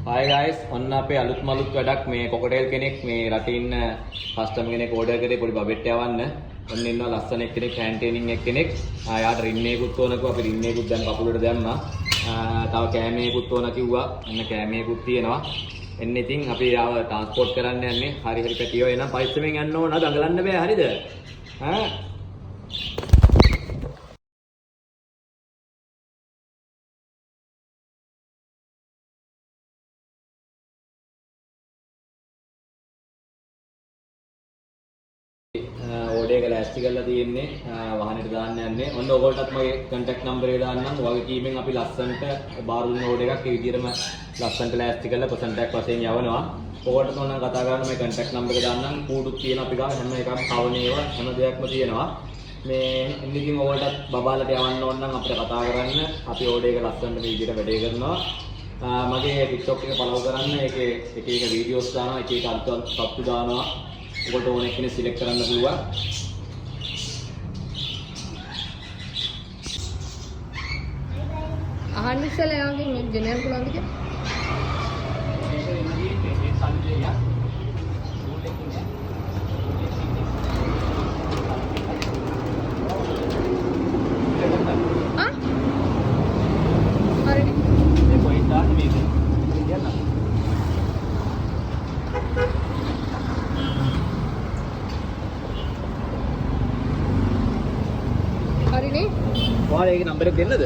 Hi guys, ඔන්න අපේ අලුත් මලුත් වැඩක් මේ කොකටේල් කෙනෙක් මේ රටේ ඉන්න කස්ටමර් කෙනෙක් ඕඩර් කරේ පොඩි බබෙට් යවන්න. ඔන්න ඉන්නවා ලස්සන එක්කෙනෙක් හැන්ටේනින් එක්කෙනෙක්. යාට රින්නේකුත් ඕන කිව්වා. අපි රින්නේකුත් දැන් කකුලට දැම්මා. තව කෑමේකුත් ඕන කිව්වා. ඔන්න කෑමේකුත් තියෙනවා. එන්න ඉතින් අපි ආව ට්‍රාන්ස්පෝර්ට් කරන්න යන්නේ. හරි පැටියෝ එනම් පරිස්සමෙන් යන්න ඕන. දඟලන්න බෑ හරිද? ඕඩර් එක ලෑස්ති කරලා තියෙන්නේ වාහනේට දාන්න යන්නේ. ඔන්න ඔයගොල්ලන්ටත් මගේ contact number එක දාන්නම්. වගකීමෙන් අපි ලස්සන්ට බාර දුන්න ඕඩර් එකක් ඒ විදිහටම ලස්සන්ට ලෑස්ති කරලා percentage වශයෙන් යවනවා. ඔයගොල්ලන්ට ඕන නම් කතා කරන්න මේ contact number එක දාන්නම්. කූඩුත් තියෙන අපි ගාව හැම එකක්ම කවනේව හැම දෙයක්ම තියෙනවා. මේ ඉතින් ඔයගොල්ලන්ට බබාලට යවන්න ඕන නම් අපිට කතා කරන්න. අපි ඕඩර් එක ලස්සන්ට මේ විදිහට වැඩේ කරනවා. මගේ TikTok එක follow කරන්න. ඒකේ එක වීඩියෝස් දානවා. එක අලුත් තත්තු දානවා. ඔකට ඕන එකනේ සිලෙක්ට් කරන්න පුළුවන්. අහන්න ඉස්සෙල්ලා යාගෙන් මේ ජෙනරල් පුළුවන්ද කියලා? හරිනේ. මේ පොයින්ට් දාන්න මේක. කියන්න. හරිනේ. ඔයාලා ඒකේ නම්බර් එක දෙන්නද?